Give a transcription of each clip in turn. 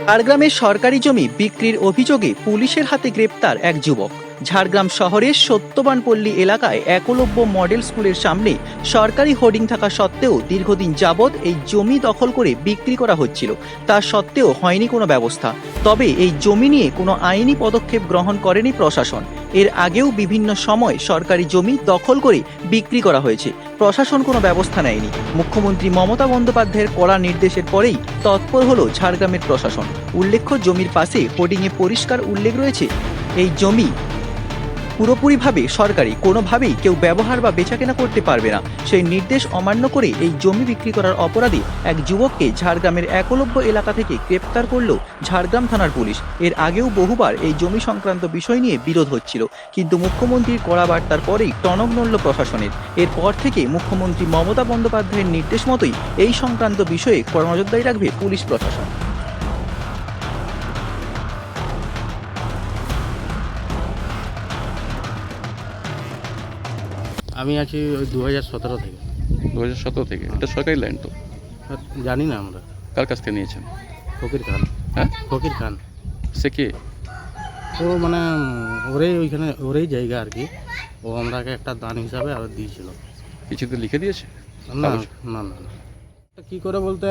ঝাড়গ্রামের সরকারি জমি বিক্রির অভিযোগে পুলিশের হাতে গ্রেপ্তার এক যুবক। ঝাড়গ্রাম শহরের সত্যবানপল্লী এলাকায় একলব্য মডেল স্কুলের সামনে সরকারি হোর্ডিং থাকা সত্ত্বেও দীর্ঘদিন যাবৎ এই জমি দখল করে বিক্রি করা হচ্ছিল। তা সত্ত্বেও হয়নি কোনো ব্যবস্থা। তবে এই জমি নিয়ে কোনো আইনি পদক্ষেপ গ্রহণ করেনি প্রশাসন। এর আগেও বিভিন্ন সময় সরকারি জমি দখল করে বিক্রি করা হয়েছে, প্রশাসন কোনো ব্যবস্থা নেয়নি। মুখ্যমন্ত্রী মমতা বন্দ্যোপাধ্যায়ের কড়া নির্দেশের পরেই তৎপর হলো ঝাড়গ্রামের প্রশাসন। উল্লেখ্য, জমির পাশে হোর্ডিংয়ে পরিষ্কার উল্লেখ রয়েছে এই জমি পুরোপুরিভাবে সরকারি, কোনোভাবেই কেউ ব্যবহার বা বেচাকেনা করতে পারবে না। সেই নির্দেশ অমান্য করে এই জমি বিক্রি করার অপরাধে এক যুবককে ঝাড়গ্রামের একলব্য এলাকা থেকে গ্রেপ্তার করল ঝাড়গ্রাম থানার পুলিশ। এর আগেও বহুবার এই জমি সংক্রান্ত বিষয় নিয়ে বিরোধ হচ্ছিল, কিন্তু মুখ্যমন্ত্রীর কড়া বার্তার পরেই টনক নড়ল প্রশাসনের। এরপর থেকে মুখ্যমন্ত্রী মমতা বন্দ্যোপাধ্যায়ের নির্দেশ মতোই এই সংক্রান্ত বিষয়ে কড়া নজরদারি রাখবে পুলিশ প্রশাসন। আমি আছি ওই 2017 থেকে। 2017 থেকে? এটা সরকারি ল্যান্ড তো? জানি না আমরা। কার কাছ থেকে নিয়েছেন? ফকির খান। হ্যাঁ, ফকির খান। সে কে? ও মানে ওইখানে ওরই জায়গা আর কি। ও আমরাকে একটা দান হিসাবে আর দিয়েছিল। কিছুতে লিখে দিয়েছে? না না না না। কী করে বলতে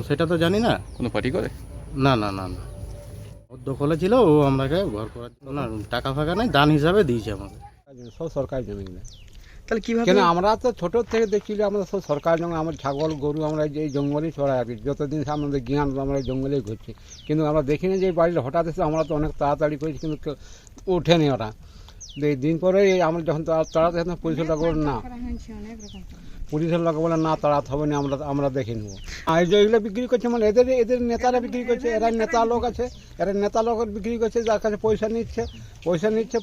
সেটা তো জানি না। কোনো পার্টি করে? না না না না, ওর দখলে ছিল। ও আমরাকে ঘর করার জন্য না, টাকা ফাঁকা নেই, দান হিসাবে দিয়েছে আমাকে। সব সরকারি জমি না। তাহলে কিভাবে? কেন আমরা তো ছোট থেকে দেখছি যে আমরা সব সরকারি জমি, আমার ছাগল গরু আমরা এই জঙ্গলেই চড়াই আর কি। যতদিন আমাদের জ্ঞান আমরা এই জঙ্গলেই ঘুরছি, কিন্তু আমরা দেখিনি যে এই বাড়িটা হঠাৎ এসে আমরা তো অনেক তাড়াতাড়ি করেছি, কিন্তু ওঠেনি ওরা। এই দিন পরে আমরা যখন তাড়াতে পুলিশের লোক না, পুলিশের লোক বলে না তাড়াতে হবে না, আমরা দেখে নেবো। আর যেগুলো বিক্রি করছে মানে এদের নেতারা বিক্রি করছে। এরা নেতা লোক আছে, এরা নেতা লোক বিক্রি করছে, যার কাছে পয়সা নিচ্ছে,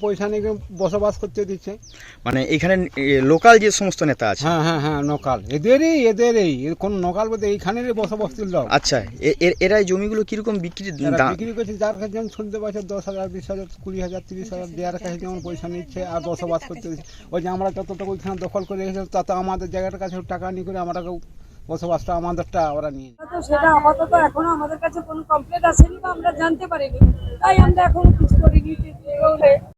পয়সা নিয়ে বসবাস করতে দিচ্ছে। মানে এখানে লোকাল যে সমস্ত নেতা আছে? হ্যাঁ হ্যাঁ হ্যাঁ, নকাল এদেরই কোন নকাল বলতে এইখানেরই বসবাসীর লোক। আচ্ছা, এরা এই জমিগুলো কিরকম বিক্রি বিক্রি করছে? যার কাছে যেমন শুনতে পাচ্ছে 10,000, 20,000, 20,000, 30,000 দেওয়ার কাছে যেমন পয়সা নিচ্ছে আর বসবাস করতে দিচ্ছে। ওই যে আমরা যতটুকু ওইখানে দখল করে রেখেছি তাতে আমাদের জায়গাটার কাছে টাকা নিয়ে করে আমরা বসবাসটা আমাদেরটা ওরা নিয়ে। সেটা আপাতত এখনো আমাদের কাছে কোনো কমপ্লেন্ট আসেনি বা আমরা জানতে পারিনি, তাই আমরা এখন কিছু করিনি।